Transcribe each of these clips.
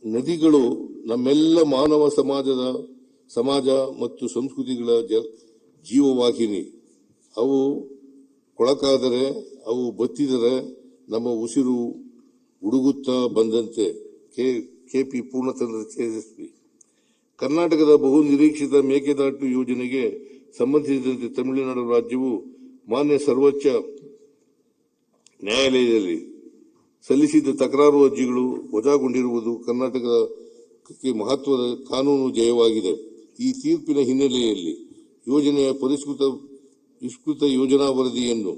ನದಿಗಳು ನಮ್ಮೆಲ್ಲ ಮಾನವ ಸಮಾಜ ಮತ್ತು ಸಂಸ್ಕೃತಿಗಳ ಜೀವವಾಹಿನಿ. ಅವು ಕೊಳಕಾದರೆ, ಅವು ಬತ್ತಿದರೆ ನಮ್ಮ ಉಸಿರು ಉಡುಗುತ್ತಾ ಬಂದಂತೆ. ಕೆಪಿ ಪೂರ್ಣಚಂದ್ರ ತೇಜಸ್ವಿ. ಕರ್ನಾಟಕದ ಬಹು ನಿರೀಕ್ಷಿತ ಮೇಕೆದಾಟು ಯೋಜನೆಗೆ ಸಂಬಂಧಿಸಿದಂತೆ ತಮಿಳುನಾಡು ರಾಜ್ಯವು ಮಾನ್ಯ ಸರ್ವೋಚ್ಚ ನ್ಯಾಯಾಲಯದಲ್ಲಿ ಸಲ್ಲಿಸಿದ್ದ ತಕರಾರು ಅರ್ಜಿಗಳು ವಜಾಗೊಂಡಿರುವುದು ಕರ್ನಾಟಕಕ್ಕೆ ಮಹತ್ವದ ಕಾನೂನು ಜಯವಾಗಿದೆ. ಈ ತೀರ್ಪಿನ ಹಿನ್ನೆಲೆಯಲ್ಲಿ ಯೋಜನೆಯ ವಿಸ್ತೃತ ಯೋಜನಾ ವರದಿಯನ್ನು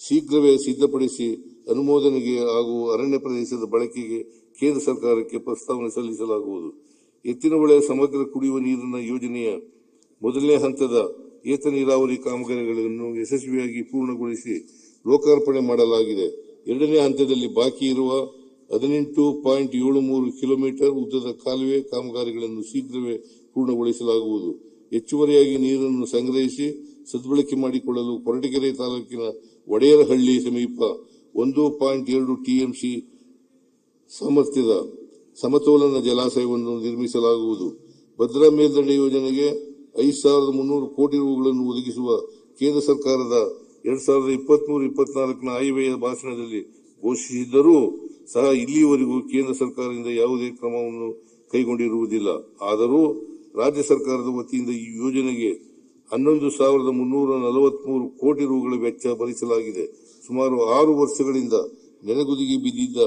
ಶೀಘ್ರವೇ ಸಿದ್ಧಪಡಿಸಿ ಅನುಮೋದನೆಗೆ ಹಾಗೂ ಅರಣ್ಯ ಪ್ರದೇಶದ ಬಳಕೆಗೆ ಕೇಂದ್ರ ಸರ್ಕಾರಕ್ಕೆ ಪ್ರಸ್ತಾವನೆ ಸಲ್ಲಿಸಲಾಗುವುದು. ಎತ್ತಿನಹೊಳೆ ಸಮಗ್ರ ಕುಡಿಯುವ ನೀರಿನ ಯೋಜನೆಯ ಮೊದಲನೇ ಹಂತದ ಏತ ನೀರಾವರಿ ಕಾಮಗಾರಿಗಳನ್ನು ಯಶಸ್ವಿಯಾಗಿ ಪೂರ್ಣಗೊಳಿಸಿ ಲೋಕಾರ್ಪಣೆ ಮಾಡಲಾಗಿದೆ. ಎರಡನೇ ಹಂತದಲ್ಲಿ ಬಾಕಿ ಇರುವ 18.73 ಕಿಲೋಮೀಟರ್ ಉದ್ದದ ಕಾಲುವೆ ಕಾಮಗಾರಿಗಳನ್ನು ಶೀಘ್ರವೇ ಪೂರ್ಣಗೊಳಿಸಲಾಗುವುದು. ಹೆಚ್ಚುವರಿಯಾಗಿ ನೀರನ್ನು ಸಂಗ್ರಹಿಸಿ ಸದ್ಬಳಕೆ ಮಾಡಿಕೊಳ್ಳಲು ಕೊರಟಗೆರೆ ತಾಲೂಕಿನ ಒಡೆಯರಹಳ್ಳಿ ಸಮೀಪ 1.2 ಟಿಎಂಸಿ ಸಾಮರ್ಥ್ಯದ ಸಮತೋಲನ ಜಲಾಶಯವನ್ನು ನಿರ್ಮಿಸಲಾಗುವುದು. ಭದ್ರಾ ಮೇಲ್ದಂಡೆ ಯೋಜನೆಗೆ 5,300 ಕೋಟಿ ರುಗಳನ್ನು ಒದಗಿಸುವ ಕೇಂದ್ರ ಸರ್ಕಾರದ 2023-24 ಆಯವ್ಯಯ ಭಾಷಣದಲ್ಲಿ ಘೋಷಿಸಿದ್ದರೂ ಸಹ ಇಲ್ಲಿಯವರೆಗೂ ಕೇಂದ್ರ ಸರ್ಕಾರದಿಂದ ಯಾವುದೇ ಕ್ರಮವನ್ನು ಕೈಗೊಂಡಿರುವುದಿಲ್ಲ. ಆದರೂ ರಾಜ್ಯ ಸರ್ಕಾರದ ವತಿಯಿಂದ ಈ ಯೋಜನೆಗೆ 11,343 ಕೋಟಿ ರುಗಳ ವೆಚ್ಚ ಭರಿಸಲಾಗಿದೆ. ಸುಮಾರು 6 ವರ್ಷಗಳಿಂದ ನೆನೆಗುದಿಗೆ ಬಿದ್ದಿದ್ದ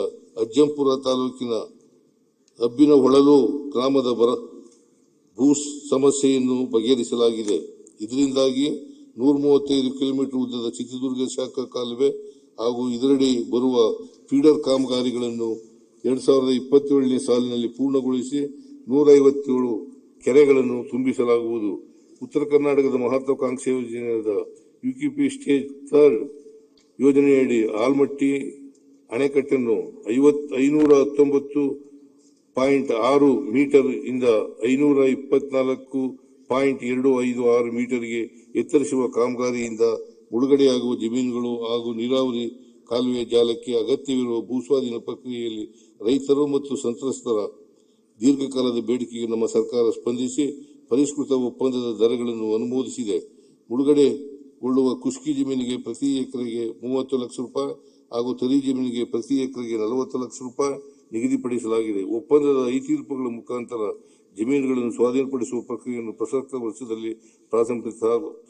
ಅಜ್ಜಂಪುರ ತಾಲೂಕಿನ ಅಬ್ಬಿನಹೊಳಲು ಗ್ರಾಮದ ಭೂ ಸಮಸ್ಯೆಯನ್ನು ಬಗೆಹರಿಸಲಾಗಿದೆ. ಇದರಿಂದಾಗಿ 135 ಕಿಲೋಮೀಟರ್ ಉದ್ದದ ಚಿತ್ರದುರ್ಗ ಶಾಖಾ ಕಾಲುವೆ ಹಾಗೂ ಇದರಡಿ ಬರುವ ಫೀಡರ್ ಕಾಮಗಾರಿಗಳನ್ನು 2027ನೇ ಸಾಲಿನಲ್ಲಿ ಪೂರ್ಣಗೊಳಿಸಿ 157 ಕೆರೆಗಳನ್ನು ತುಂಬಿಸಲಾಗುವುದು. ಉತ್ತರ ಕರ್ನಾಟಕದ ಮಹತ್ವಾಕಾಂಕ್ಷೆ ಯೋಜನೆಯಾದ ಯುಕೆಪಿ ಸ್ಟೇಜ್ 3 ಯೋಜನೆಯಡಿ ಆಲ್ಮಟ್ಟಿ ಅಣೆಕಟ್ಟನ್ನು 519.6 ಮೀಟರ್ ಇಂದ 524.256 ಮೀಟರ್ಗೆ ಎತ್ತರಿಸುವ ಕಾಮಗಾರಿಯಿಂದ ಮುಳುಗಡೆಯಾಗುವ ಜಮೀನುಗಳು ಹಾಗೂ ನೀರಾವರಿ ಕಾಲುವೆ ಜಾಲಕ್ಕೆ ಅಗತ್ಯವಿರುವ ಭೂಸ್ವಾಧೀನ ಪ್ರಕ್ರಿಯೆಯಲ್ಲಿ ರೈತರು ಮತ್ತು ಸಂತ್ರಸ್ತರ ದೀರ್ಘಕಾಲದ ಬೇಡಿಕೆಗೆ ನಮ್ಮ ಸರ್ಕಾರ ಸ್ಪಂದಿಸಿ ಪರಿಷ್ಕೃತ ಒಪ್ಪಂದದ ದರಗಳನ್ನು ಅನುಮೋದಿಸಿದೆ. ಮುಳುಗಡೆಗೊಳ್ಳುವ ಖುಷ್ಕಿ ಜಮೀನಿಗೆ ಪ್ರತಿ ಎಕರೆಗೆ 30 ಲಕ್ಷ ರೂಪಾಯಿ ಹಾಗೂ ತರಿ ಜಮೀನಿಗೆ ಪ್ರತಿ ಎಕರೆಗೆ 40 ಲಕ್ಷ ರೂಪಾಯಿ ನಿಗದಿಪಡಿಸಲಾಗಿದೆ. ಒಪ್ಪಂದದ ಈ ತೀರ್ಪುಗಳ ಮುಖಾಂತರ ಜಮೀನುಗಳನ್ನು ಸ್ವಾಧೀನಪಡಿಸುವ ಪ್ರಕ್ರಿಯೆಯನ್ನು ಪ್ರಸಕ್ತ ವರ್ಷದಲ್ಲಿ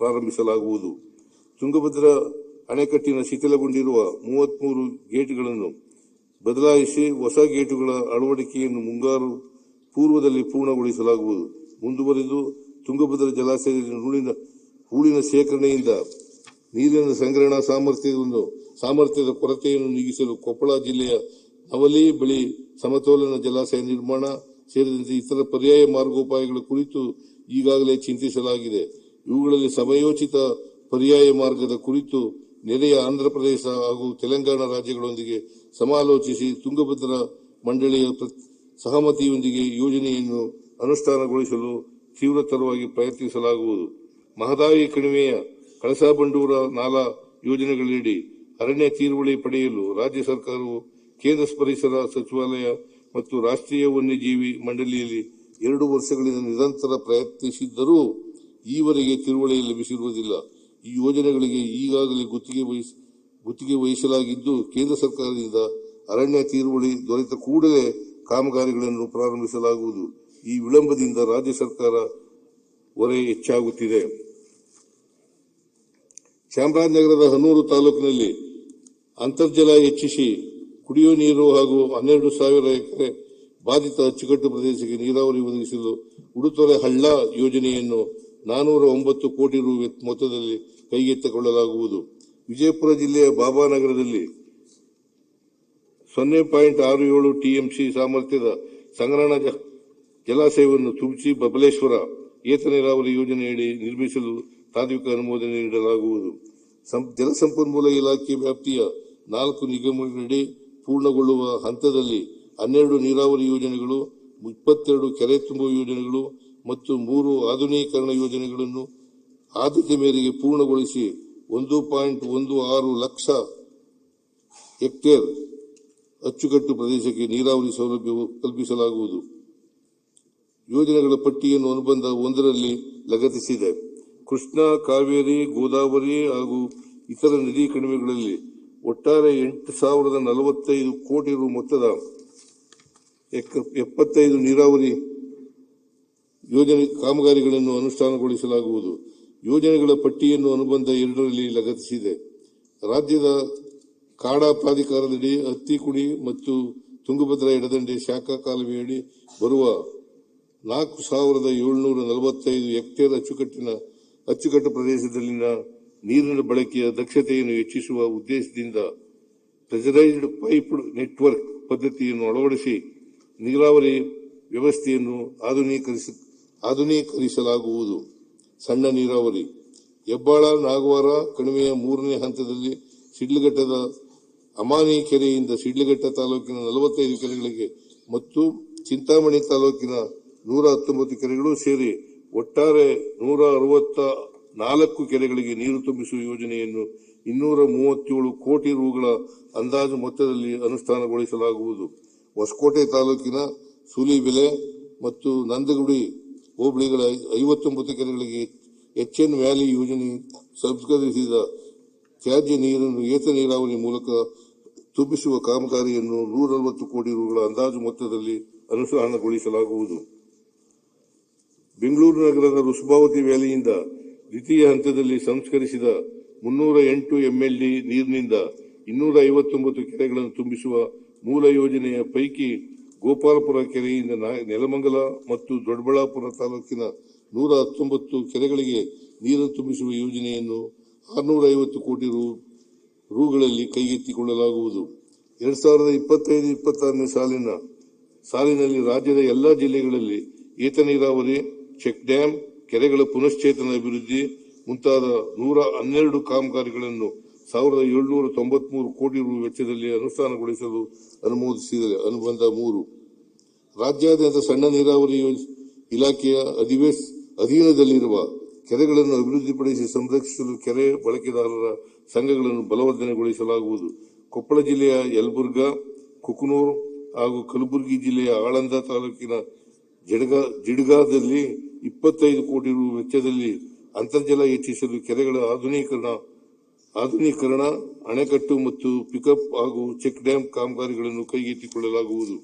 ಪ್ರಾರಂಭಿಸಲಾಗುವುದು. ತುಂಗಭದ್ರಾ ಅಣೆಕಟ್ಟಿನ ಶಿಥಿಲಗೊಂಡಿರುವ 33 ಗೇಟ್ಗಳನ್ನು ಬದಲಾಯಿಸಿ ಹೊಸ ಗೇಟುಗಳ ಅಳವಡಿಕೆಯನ್ನು ಮುಂಗಾರು ಪೂರ್ವದಲ್ಲಿ ಪೂರ್ಣಗೊಳಿಸಲಾಗುವುದು. ಮುಂದುವರೆದು ತುಂಗಭದ್ರಾ ಜಲಾಶಯದಲ್ಲಿ ಹೂಳಿನ ಶೇಖರಣೆಯಿಂದ ನೀರಿನ ಸಂಗ್ರಹಣಾ ಸಾಮರ್ಥ್ಯದ ಕೊರತೆಯನ್ನು ನೀಗಿಸಲು ಕೊಪ್ಪಳ ಜಿಲ್ಲೆಯ ನವಲಿ ಬಳಿ ಸಮತೋಲನ ಜಲಾಶಯ ನಿರ್ಮಾಣ ಸೇರಿದಂತೆ ಇತರ ಪರ್ಯಾಯ ಮಾರ್ಗೋಪಾಯಗಳ ಕುರಿತು ಈಗಾಗಲೇ ಚಿಂತಿಸಲಾಗಿದೆ. ಇವುಗಳಲ್ಲಿ ಸಮಯೋಚಿತ ಪರ್ಯಾಯ ಮಾರ್ಗದ ಕುರಿತು ನೆರೆಯ ಆಂಧ್ರಪ್ರದೇಶ ಹಾಗೂ ತೆಲಂಗಾಣ ರಾಜ್ಯಗಳೊಂದಿಗೆ ಸಮಾಲೋಚಿಸಿ ತುಂಗಭದ್ರಾ ಮಂಡಳಿಯ ಸಹಮತಿಯೊಂದಿಗೆ ಯೋಜನೆಯನ್ನು ಅನುಷ್ಠಾನಗೊಳಿಸಲು ತೀವ್ರತರವಾಗಿ ಪ್ರಯತ್ನಿಸಲಾಗುವುದು. ಮಹದಾಯಿ ಕಣಿವೆಯ ಕಳಸಾ-ಬಂಡೂರ ನಾಲಾ ಯೋಜನೆಗಳಡಿ ಅರಣ್ಯ ತೀರುವಳಿ ಪಡೆಯಲು ರಾಜ್ಯ ಸರ್ಕಾರವು ಕೇಂದ್ರ ಪರಿಸರ ಸಚಿವಾಲಯ ಮತ್ತು ರಾಷ್ಟ್ರೀಯ ವನ್ಯಜೀವಿ ಮಂಡಳಿಯಲ್ಲಿ 2 ವರ್ಷಗಳಿಂದ ನಿರಂತರ ಪ್ರಯತ್ನಿಸಿದ್ದರೂ ಈವರೆಗೆ ತಿರುವಳಿ ಲಭಿಸಿರುವುದಿಲ್ಲ. ಈ ಯೋಜನೆಗಳಿಗೆ ಈಗಾಗಲೇ ಗುತ್ತಿಗೆ ವಹಿಸಲಾಗಿದ್ದು, ಕೇಂದ್ರ ಸರ್ಕಾರದಿಂದ ಅರಣ್ಯ ತೀರುವಳಿ ದೊರೆತ ಕೂಡಲೇ ಕಾಮಗಾರಿಗಳನ್ನು ಪ್ರಾರಂಭಿಸಲಾಗುವುದು. ಈ ವಿಳಂಬದಿಂದ ರಾಜ್ಯ ಸರ್ಕಾರ ಹೊರೆ ಹೆಚ್ಚಾಗುತ್ತಿದೆ. ಚಾಮರಾಜನಗರದ ಹನೂರು ತಾಲೂಕಿನಲ್ಲಿ ಅಂತರ್ಜಲ ಹೆಚ್ಚಿಸಿ ಕುಡಿಯುವ ನೀರು ಹಾಗೂ 12,000 ಎಕರೆ ಬಾಧಿತ ಅಚ್ಚುಕಟ್ಟು ಪ್ರದೇಶಕ್ಕೆ ನೀರಾವರಿ ಒದಗಿಸಲು ಉಡುತೊರೆ ಹಳ್ಳ ಯೋಜನೆಯನ್ನು 409 ಕೋಟಿ ರು ಮೊತ್ತದಲ್ಲಿ ಕೈಗೆತ್ತಿಕೊಳ್ಳಲಾಗುವುದು. ವಿಜಯಪುರ ಜಿಲ್ಲೆಯ ಬಾಬಾನಗರದಲ್ಲಿ 0.67 ಟಿಎಂಸಿ ಸಾಮರ್ಥ್ಯದ ಸಂಗ್ರಹಣಾ ಜಲಾಶಯವನ್ನು ತುಮಚಿ ಬಬಲೇಶ್ವರ ಏತ ನೀರಾವರಿ ಯೋಜನೆಯಡಿ ನಿರ್ಮಿಸಲು ತಾತ್ವಿಕ ಅನುಮೋದನೆ ನೀಡಲಾಗುವುದು. ಜಲಸಂಪನ್ಮೂಲ ಇಲಾಖೆ ವ್ಯಾಪ್ತಿಯ 4 ನಿಗಮಗಳಡಿ ಪೂರ್ಣಗೊಳ್ಳುವ ಹಂತದಲ್ಲಿ 12 ನೀರಾವರಿ ಯೋಜನೆಗಳು, 22 ಕೆರೆ ತುಂಬುವ ಯೋಜನೆಗಳು ಮತ್ತು 3 ಆಧುನೀಕರಣ ಯೋಜನೆಗಳನ್ನು ಆದ್ಯತೆ ಮೇರೆಗೆ ಪೂರ್ಣಗೊಳಿಸಿ 1.16 ಲಕ್ಷ ಹೆಕ್ಟೇರ್ ಅಚ್ಚುಕಟ್ಟು ಪ್ರದೇಶಕ್ಕೆ ನೀರಾವರಿ ಸೌಲಭ್ಯ ಕಲ್ಪಿಸಲಾಗುವುದು. ಯೋಜನೆಗಳ ಪಟ್ಟಿಯನ್ನು ಅನುಬಂಧ 1ರಲ್ಲಿ ಲಗತ್ತಿಸಿದೆ. ಕೃಷ್ಣಾ, ಕಾವೇರಿ, ಗೋದಾವರಿ ಹಾಗೂ ಇತರ ನದಿ ಕಣಿವೆಗಳಲ್ಲಿ ಒಟ್ಟಾರೆ 8,045 ಕೋಟಿ ರು ಮೊತ್ತದ 75 ನೀರಾವರಿ ಯೋಜನೆ ಕಾಮಗಾರಿಗಳನ್ನು ಅನುಷ್ಠಾನಗೊಳಿಸಲಾಗುವುದು. ಯೋಜನೆಗಳ ಪಟ್ಟಿಯನ್ನು ಅನುಬಂಧ 2ರಲ್ಲಿ ಲಗತ್ತಿಸಿದೆ. ರಾಜ್ಯದ ಕಾಡಾ ಪ್ರಾಧಿಕಾರದಡಿ ಹತ್ತಿಕುಡಿ ಮತ್ತು ತುಂಗಭದ್ರಾ ಎಡದಂಡೆ ಶಾಖಾ ಕಾಲುವೆಯಡಿ ಬರುವ 4,745 ಹೆಕ್ಟೇರ್ ಅಚ್ಚುಕಟ್ಟು ಪ್ರದೇಶದಲ್ಲಿನ ನೀರಿನ ಬಳಕೆಯ ದಕ್ಷತೆಯನ್ನು ಹೆಚ್ಚಿಸುವ ಉದ್ದೇಶದಿಂದ ಪ್ರೆಷರೈಸ್ಡ್ ಪೈಪ್ಡ್ ನೆಟ್ವರ್ಕ್ ಪದ್ಧತಿಯನ್ನು ಅಳವಡಿಸಿ ನೀರಾವರಿ ವ್ಯವಸ್ಥೆಯನ್ನು ಆಧುನೀಕರಿಸಲಾಗುವುದು. ಸಣ್ಣ ನೀರಾವರಿ ಹೆಬ್ಬಾಳ, ನಾಗವಾರ ಕಣಿವೆಯ 3ನೇ ಹಂತದಲ್ಲಿ ಶಿಡ್ಲಘಟ್ಟದ ಅಮಾನಿ ಕೆರೆಯಿಂದ ಶಿಡ್ಲಘಟ್ಟ ತಾಲೂಕಿನ 45 ಕೆರೆಗಳಿಗೆ ಮತ್ತು ಚಿಂತಾಮಣಿ ತಾಲೂಕಿನ 119 ಕೆರೆಗಳು ಸೇರಿ ಒಟ್ಟಾರೆ 164 ಕೆರೆಗಳಿಗೆ ನೀರು ತುಂಬಿಸುವ ಯೋಜನೆಯನ್ನು 237 ಕೋಟಿ ರುಗಳ ಅಂದಾಜು ಮೊತ್ತದಲ್ಲಿ ಅನುಷ್ಠಾನಗೊಳಿಸಲಾಗುವುದು. ಹೊಸಕೋಟೆ ತಾಲೂಕಿನ ಸೂಲಿಬೆಲೆ ಮತ್ತು ನಂದಗುಡಿ ಹೋಬಳಿಗಳ 59 ಕೆರೆಗಳಿಗೆ ಎಚ್ಎನ್ ವ್ಯಾಲಿ ಯೋಜನೆ ಸಂಸ್ಕರಿಸಿದ ತ್ಯಾಜ್ಯ ನೀರನ್ನು ಏತ ನೀರಾವರಿ ಮೂಲಕ ತುಂಬಿಸುವ ಕಾಮಗಾರಿಯನ್ನು 140 ಕೋಟಿ ರುಗಳ ಅಂದಾಜು ಮೊತ್ತದಲ್ಲಿ ಅನುಷ್ಠಾನಗೊಳಿಸಲಾಗುವುದು. ಬೆಂಗಳೂರು ನಗರದ ವೃಷಭಾವತಿ ವ್ಯಾಲಿಯಿಂದ ದ್ವಿತೀಯ ಹಂತದಲ್ಲಿ ಸಂಸ್ಕರಿಸಿದ 308 MLD ನೀರಿನಿಂದ 259 ಕೆರೆಗಳನ್ನು ತುಂಬಿಸುವ ಮೂಲ ಯೋಜನೆಯ ಪೈಕಿ ಗೋಪಾಲಪುರ ಕೆರೆಯಿಂದ ನೆಲಮಂಗಲ ಮತ್ತು ದೊಡ್ಡಬಳ್ಳಾಪುರ ತಾಲೂಕಿನ 119 ಕೆರೆಗಳಿಗೆ ನೀರು ತುಂಬಿಸುವ ಯೋಜನೆಯನ್ನು 650 ಕೋಟಿ ರುಗಳಲ್ಲಿ ಕೈಗೆತ್ತಿಕೊಳ್ಳಲಾಗುವುದು. 2025-26ನೇ ಸಾಲಿನಲ್ಲಿ ರಾಜ್ಯದ ಎಲ್ಲಾ ಜಿಲ್ಲೆಗಳಲ್ಲಿ ಏತ ನೀರಾವರಿ, ಚೆಕ್ ಡ್ಯಾಂ, ಕೆರೆಗಳ ಪುನಶ್ಚೇತನ ಅಭಿವೃದ್ಧಿ ಮುಂತಾದ 112 ಕಾಮಗಾರಿಗಳನ್ನು 1,793 ಕೋಟಿ ರು ವೆಚ್ಚದಲ್ಲಿ ಅನುಷ್ಠಾನಗೊಳಿಸಲು ಅನುಮೋದಿಸಿದೆ. ಅನುಬಂಧ 3 ರಾಜ್ಯಾದ್ಯಂತ ಸಣ್ಣ ನೀರಾವರಿ ಇಲಾಖೆಯ ಅಧೀನದಲ್ಲಿರುವ ಕೆರೆಗಳನ್ನು ಅಭಿವೃದ್ಧಿಪಡಿಸಿ ಸಂರಕ್ಷಿಸಲು ಕೆರೆ ಬಳಕೆದಾರರ ಸಂಘಗಳನ್ನು ಬಲವರ್ಧನೆಗೊಳಿಸಲಾಗುವುದು. ಕೊಪ್ಪಳ ಜಿಲ್ಲೆಯ ಯಲಬುರ್ಗಾ, ಕುಕನೂರು ಹಾಗೂ ಕಲಬುರಗಿ ಜಿಲ್ಲೆಯ ಆಳಂದ ತಾಲೂಕಿನ ಜಿಡ್ಗಾದಲ್ಲಿ 25 ಕೋಟಿ ರು ವೆಚ್ಚದಲ್ಲಿ ಅಂತರ್ಜಲ ಹೆಚ್ಚಿಸಲು ಕೆರೆಗಳ ಆಧುನೀಕರಣ, ಅಣೆಕಟ್ಟು ಮತ್ತು ಪಿಕಪ್ ಹಾಗೂ ಚೆಕ್ ಡ್ಯಾಂ ಕಾಮಗಾರಿಗಳನ್ನು ಕೈಗೆತ್ತಿಕೊಳ್ಳಲಾಗುವುದು.